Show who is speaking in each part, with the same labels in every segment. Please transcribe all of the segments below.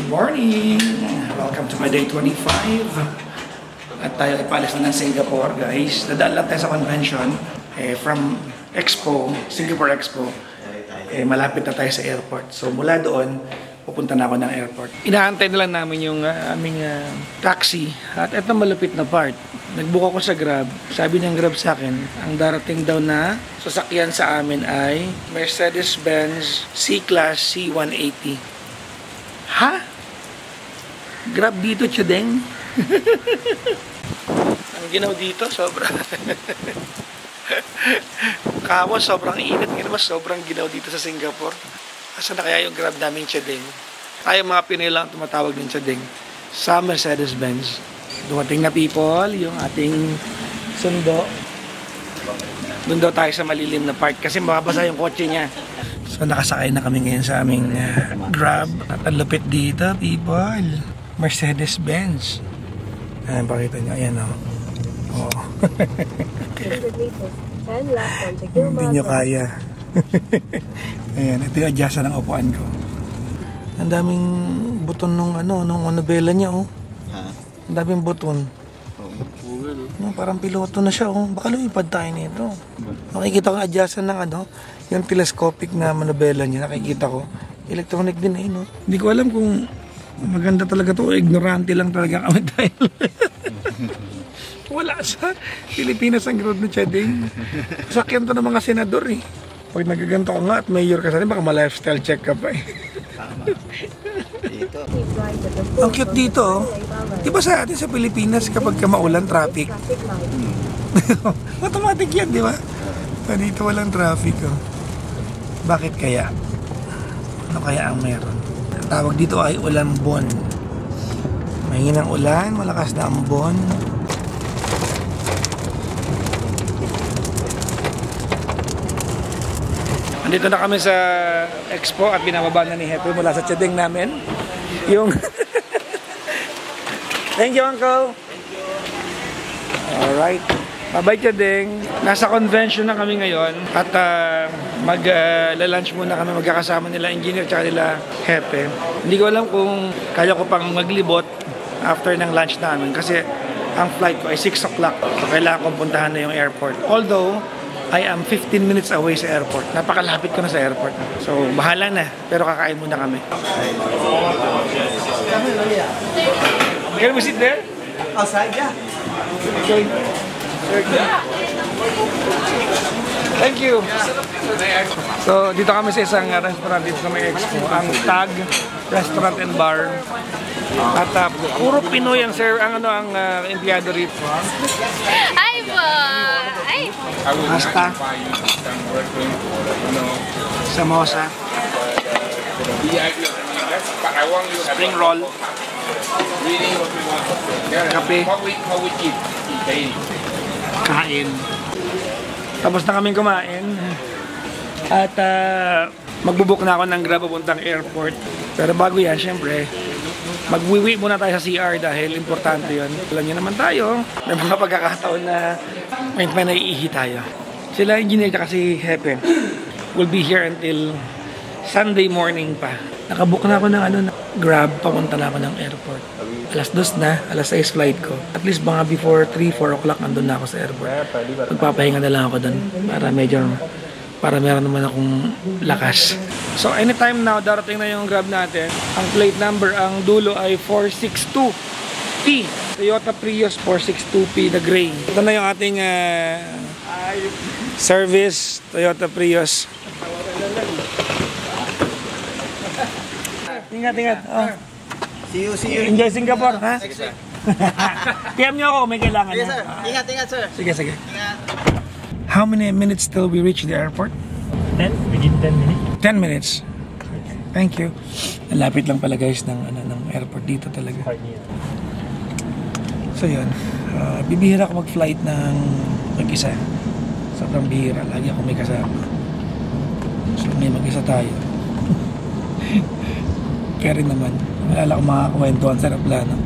Speaker 1: Good morning! Welcome to my day 25. At tayo ay paalis na ng Singapore, guys. Dadaan lang tayo sa convention from Expo, Singapore Expo. Malapit na tayo sa airport. So mula doon, pupunta na ako ng airport. Inaantay na lang namin yung aming taxi. At ito malupit na part. Nagbook ako sa Grab. Sabi ng Grab sa akin, ang darating daw na sasakyan sa amin ay Mercedes-Benz C-Class C180. Ha? Grab dito, Chadeng? Ang ginaw dito, sobra. Kawa, sobrang init. Ngayon mas sobrang ginaw dito sa Singapore. Asa na kaya yung Grab namin, Chadeng? Tayo mga Pinoy lang tumatawag din Chadeng sa Mercedes-Benz. Dumating na people, yung ating sundo. Doon daw tayo sa malilim na part kasi mababasa yung kotse niya. So nakasakay na kami ngayon sa aming Grab. At ang lupit dito, people. Mercedes-Benz. Ayan, pakita nyo. Ayan o. Oh. Hindi nyo kaya. Ayan, ito yung adjustan ng upuan ko. Ang daming buton nung nobela niya oh. Ang daming buton. Parang piloto na siya oh. Baka lumipad tayo nito. Nakikita ko adjustan ng yung telescopic na manobela niya. Nakikita ko. Electronic din eh no. Hindi ko alam kung maganda talaga to. Ignorante lang talaga kami tayo. Wala sa Pilipinas ang road na Chadeng. Sakyan to ng mga senador eh. Pag nagaganto ka nga at mayor ka sa rin, baka ma-lifestyle check ka pa eh. Dito. Ang cute dito oh. Diba sa atin sa Pilipinas kapag maulan traffic? Automatic yan, di ba? Dito walang traffic oh. Bakit kaya? Ano kaya ang meron? Ang tawag dito ay ulan-bon. Mahinang ulan, malakas na ambon. Dito na kami sa Expo at binababa na ni Hepe mula sa Chadeng namin. Yung Thank you, Uncle. Alright. Bye-bye, Chadeng. Nasa convention na kami ngayon at mag-lunch muna kami magkakasama nila engineer at nila Hepe. Hindi ko alam kung kaya ko pang maglibot after ng lunch namin kasi ang flight ko ay 6 o'clock. So kailangan kong puntahan na yung airport. Although I am 15 minutes away sa airport. Napakalapit ko na sa airport. So, bahala na. Pero kakain muna kami. Can we sit there?
Speaker 2: Outside, yeah.
Speaker 1: Okay. Thank you. So, dito kami sa isang restaurant dito sa may Expo. Ang Tag Restaurant and Bar. At puro Pinoy ang empleyado rito.
Speaker 3: Hi po! Ay!
Speaker 1: Pasta. Samosa. Spring roll. Kape. Kain. Tapos na kaming kumain. At magbubuk na ako ng Grab papuntang airport. Pero bago yan, syempre, magwiwi muna tayo sa CR dahil importante yun. Alam niyo naman tayo, may mga pagkakataon na may naiihi tayo. Sila engineer kasi Hepe will be here until Sunday morning pa. Nakabook na ako ng Grab, papunta na ako ng airport. Alas 2 na, alas 6 flight ko. At least mga before 3-4 o'clock nandun na ako sa airport. Magpapahinga na lang ako dun para meron naman akong lakas. So anytime now, darating na yung Grab natin. Ang plate number, ang dulo ay 462P. Toyota Prius 462P, the gray. Ito na yung ating service, Toyota Prius. Ingat. Oh.
Speaker 2: See you.
Speaker 1: Enjoy Singapore, ha? PM nyo ako kung may kailangan.
Speaker 2: Yes, sir. Ingat, sir.
Speaker 1: Sige. How many minutes till we reach the airport?
Speaker 4: 10? Within 10 minutes.
Speaker 1: 10 minutes. Thank you. Malapit lang pala guys ng airport dito talaga. So yun. Bibihira ako mag-flight ng mag-isa. Sobrang bihira. Lagi ako may kasama. So may mag-isa tayo. Kaya rin naman. Malala ko makakakwentuhan sa aeroplano.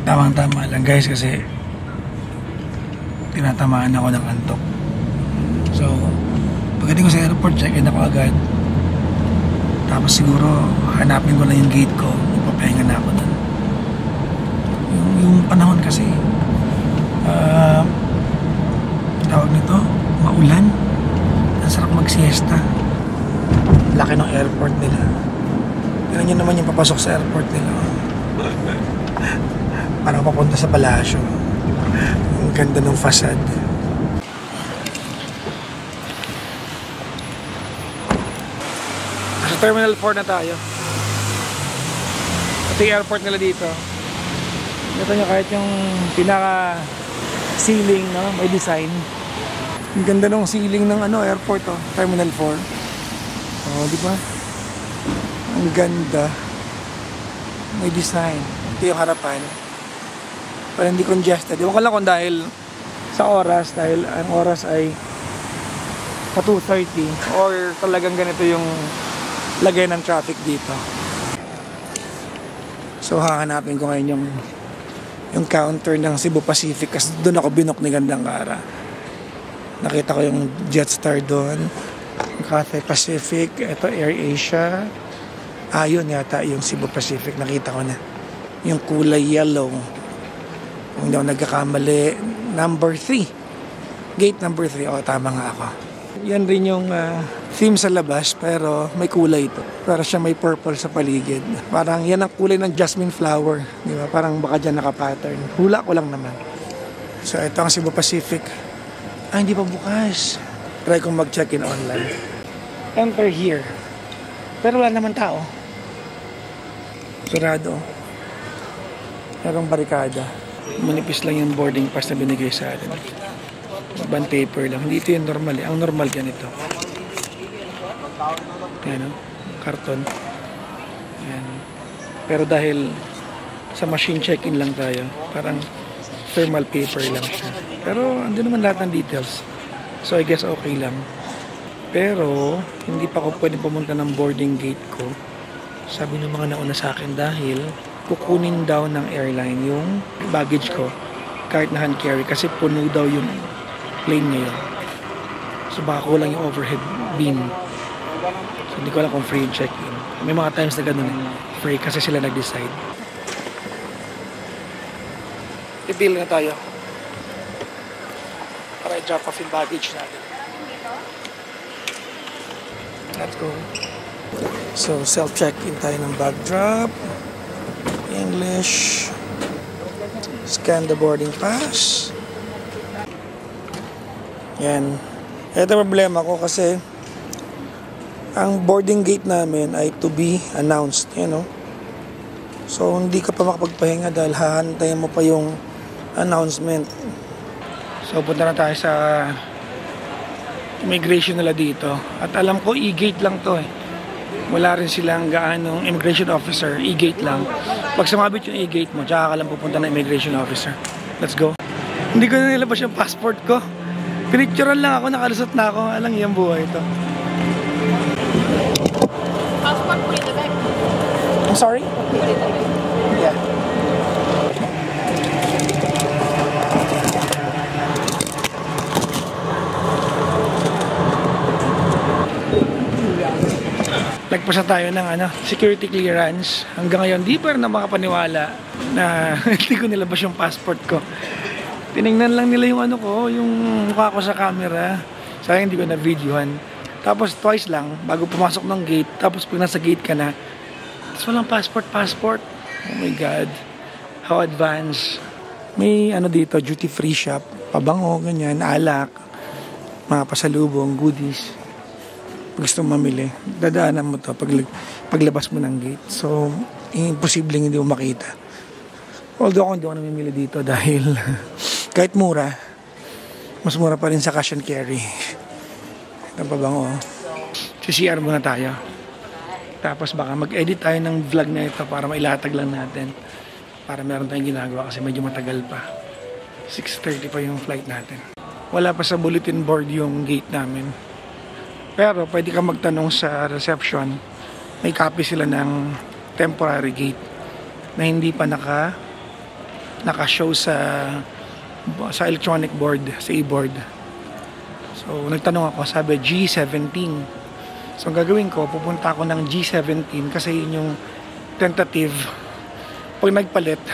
Speaker 1: Tamang-tama lang guys kasi tinatamaan ako ng antok. So, pagdating ko sa airport, check-in ako agad. Tapos siguro, hanapin ko lang yung gate ko. Ipapahinga na ako Nagsiesta. Laki ng airport nila. Tignan nyo naman yung papasok sa airport nila. Parang papunta sa palasyo. Ang ganda ng facade. Sa Terminal 4 na tayo. Ito yung airport nila dito. Ito nyo kahit yung pinaka ceiling, no? May design. Ang ganda ng ceiling ng airport, oh. Terminal 4. Oh, di ba? Ang ganda. May design. Ito yung harapan. Para hindi congested. Ewan ko lang kung dahil sa oras, dahil ang oras ay pa 2:30 or talagang ganito yung lagay ng traffic dito. So hahanapin ko ngayon yung counter ng Cebu Pacific kasi doon ako binok ni Gandang Kara. Nakita ko yung Jetstar doon, Cathay Pacific, ito Air Asia. Yun yata yung Cebu Pacific, nakita ko na. Yung kulay yellow. Kung hindi ako nagkakamali, number 3. Gate number 3. O, tama nga ako. Yan rin yung theme sa labas, pero may kulay ito. Para siya may purple sa paligid. Parang yan ang kulay ng jasmine flower. Di ba? Parang baka dyan naka-pattern. Hula ko lang naman. So, ito ang Cebu Pacific. Hindi pa bukas. Try kong mag-check-in online. Enter here. Pero wala naman tao. Sarado. Merong barikada. Manipis lang yung boarding pass na binigay sa atin. Bond paper lang. Hindi ito yung normal. Ang normal ganito. Yan o. Karton. Yan. Pero dahil sa machine check-in lang tayo, parang thermal paper lang siya. Pero andun naman lahat ng details. So I guess okay lang. Pero hindi pa ako pwede pumunta ng boarding gate ko. Sabi ng mga nauna sa akin dahil kukunin daw ng airline yung baggage ko kahit na hand carry kasi puno daw yung plane ngayon. So baka kulang yung overhead bin. So hindi ko alam kung free check-in. May mga times na ganun free kasi sila nag-decide. I-bill na tayo para i-drop off yung baggage natin. Let's go. So self-check-in tayo ng bag drop. English. Scan the boarding pass. Yan. Ito problema ko kasi ang boarding gate namin ay to be announced, you know. So hindi ka pa makapagpahinga dahil hahantayin mo pa yung announcement. So punta na tayo sa immigration nila dito. At alam ko e-gate lang to eh. Wala rin silang gaanong immigration officer, e-gate lang. Pag sumabit yung e-gate mo, tsaka ka lang pupunta na immigration officer. Let's go. Hindi ko na nilabas yung passport ko. Pinicturean lang ako, nakalusot na ako. Alang yung buhay ito.
Speaker 3: Passport put in the bag.
Speaker 1: I'm sorry?
Speaker 3: Put in the bag.
Speaker 1: Yeah. Nagpasa tayo ng security clearance. Hanggang ngayon, di pa rin na makapaniwala na hindi ko nilabas yung passport ko. Tinignan lang nila yung yung mukha ko sa camera. Sayang hindi ko na videohan. Tapos twice lang, bago pumasok ng gate. Tapos pag nasa gate ka na, tapos walang passport. Oh my God. How advanced. May dito, duty free shop. Pabango, ganyan, alak. Mga pasalubong, goodies. Pag gusto mamili, dadaanan mo to paglabas mo ng gate. So, imposibleng hindi mo makita. Although ako hindi ako namimili dito dahil kahit mura, mas mura pa rin sa cash and carry. Ito pa bang CCR muna tayo. Tapos baka mag-edit tayo ng vlog na ito para mailatag lang natin. Para meron tayong ginagawa kasi medyo matagal pa. 6:30 pa yung flight natin. Wala pa sa bulletin board yung gate namin. Pero pwede ka magtanong sa reception. May copy sila ng temporary gate na hindi pa naka-show sa electronic board, sa e-board. So nagtanong ako, sabi G17. So ang gagawin ko, pupunta ako ng G17 kasi yun yung tentative. Pag nagpalit,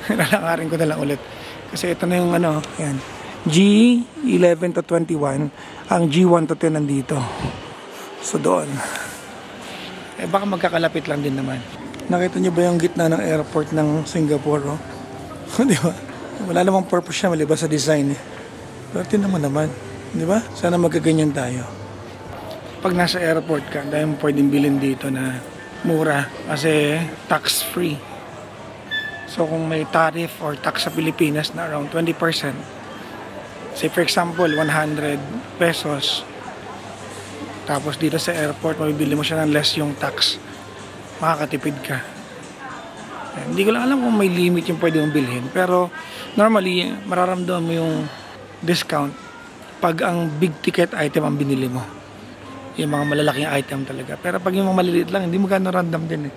Speaker 1: lalakarin ko na lang ulit. Kasi ito na yung yan. G11 to 21, ang G1 to 10 nandito. So doon. Baka magkakalapit lang din naman. Nakita niyo ba yung gitna ng airport ng Singapore? Oh? Di ba? Wala namang purpose siya maliban sa design. Pero tinan mo naman. Di ba? Sana magkaganyan tayo. Pag nasa airport ka, dahil mo pwedeng bilhin dito na mura kasi tax-free. So kung may tariff or tax sa Pilipinas na around 20%, say for example 100 pesos, tapos dito sa airport mabibili mo siya ng less yung tax, makakatipid ka. Hindi ko lang alam kung may limit yung pwede mong bilhin, pero normally mararamdaman mo yung discount pag ang big ticket item ang binili mo, yung mga malalaking item talaga. Pero pag yung mga maliliit lang, hindi mo gano'ng random din eh.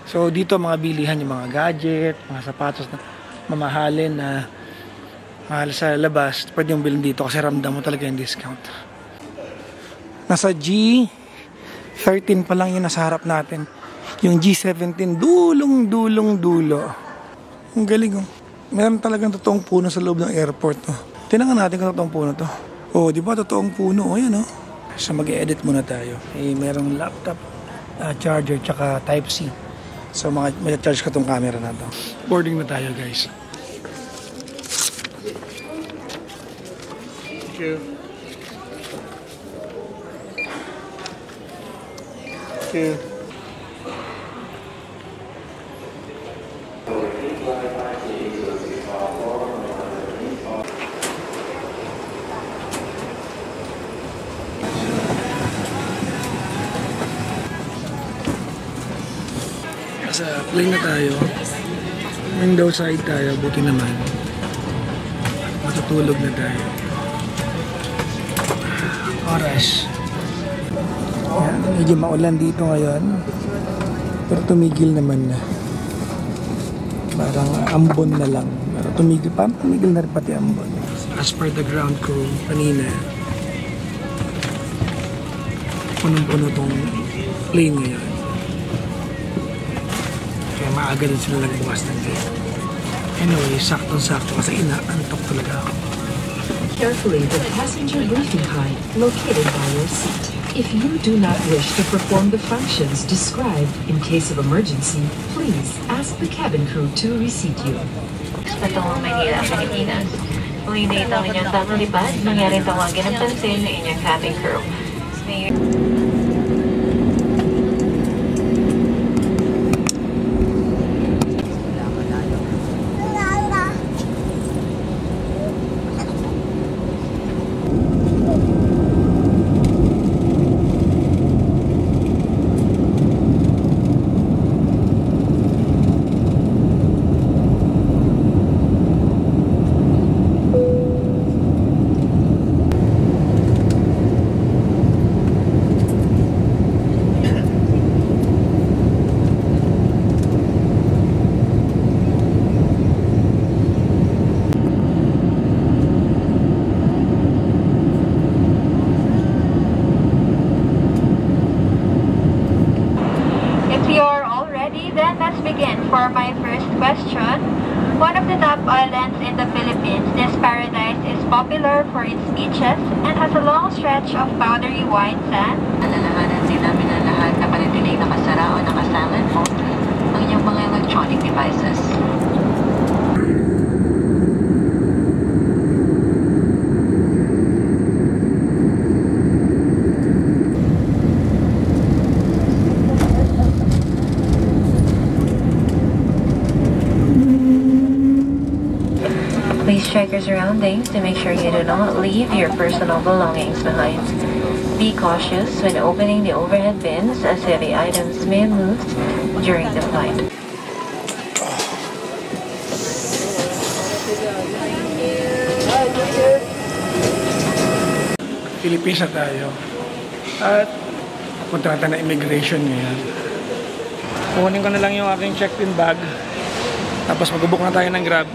Speaker 1: So dito mga bilihan, yung mga gadget, mga sapatos na mamahalin na mahal sa labas, pwede yung bilhin dito kasi ramdam mo talaga yung discount. Nasa G13 pa lang yung nasa harap natin. Yung G17, dulo. Ang galing oh. Meron talagang totoong puno sa loob ng airport oh. Tinangan natin kung totoong puno to. Oh, di ba totoong puno? Oh, yan oh. So mag-edit muna tayo. Merong laptop, charger, tsaka Type-C. So mag-charge ka tong camera na to. Boarding na tayo guys. Thank you. Thank you. Sa plane na tayo, window side tayo, buti naman matutulog na tayo. Oras yan, medyo maulan dito ngayon pero tumigil naman na, parang ambon na lang, pero tumigil na rin pati ambon. As per the ground crew kanina, punong-puno tong plane ngayon. Maaga din sila nagbukas ng gate. Anyway, saktong-sakto kasi inaantok talaga ako.
Speaker 5: Carefully the passenger briefing card located by your seat. If you do not wish to perform the functions described in case of emergency, please ask the cabin crew to reseat you.
Speaker 3: Patungong Manila, Pilipinas. Kung hindi ito ang inyong tamang lipad, mangyaring tawagin ang pansin ng inyong cabin crew. Then let's begin. For my first question, one of the top islands in the Philippines, this paradise is popular for its beaches and has a long stretch of powdery white sand. Alalahanan din namin ang lahat na panitilay nakasara o nakasilent mode ang inyong mga electronic devices. Please check your surroundings to make sure you do not leave your personal belongings behind. Be cautious when opening the overhead bins as heavy items may move during the flight.
Speaker 1: Philippines na tayo. At punta natin na immigration ngayon. Kukunin ko na lang yung aking checked-in bag. Tapos mag-book na tayo ng Grab.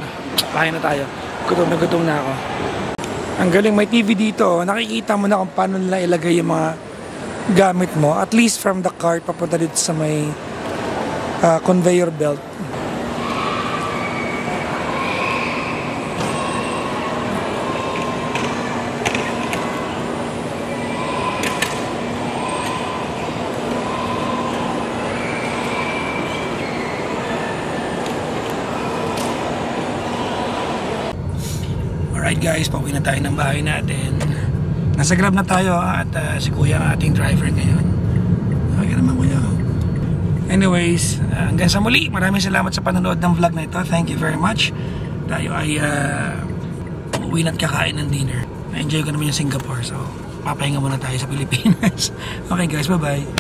Speaker 1: Bahay na tayo. Gutom na ako. Ang galing, may TV dito. Nakikita mo na kung paano nila ilagay yung mga gamit mo. At least from the cart, papunta dito sa may conveyor belt. Alright guys, pauwi na tayo ng bahay natin. Nasa Grab na tayo at si Kuya ang ating driver ngayon. Okay naman Kuya. Anyways, hanggang sa muli, maraming salamat sa panonood ng vlog na ito. Thank you very much. Tayo ay uuwi na't kakain ng dinner. Na-enjoy ko naman yung Singapore, so papahinga muna tayo sa Pilipinas. Okay guys, bye-bye.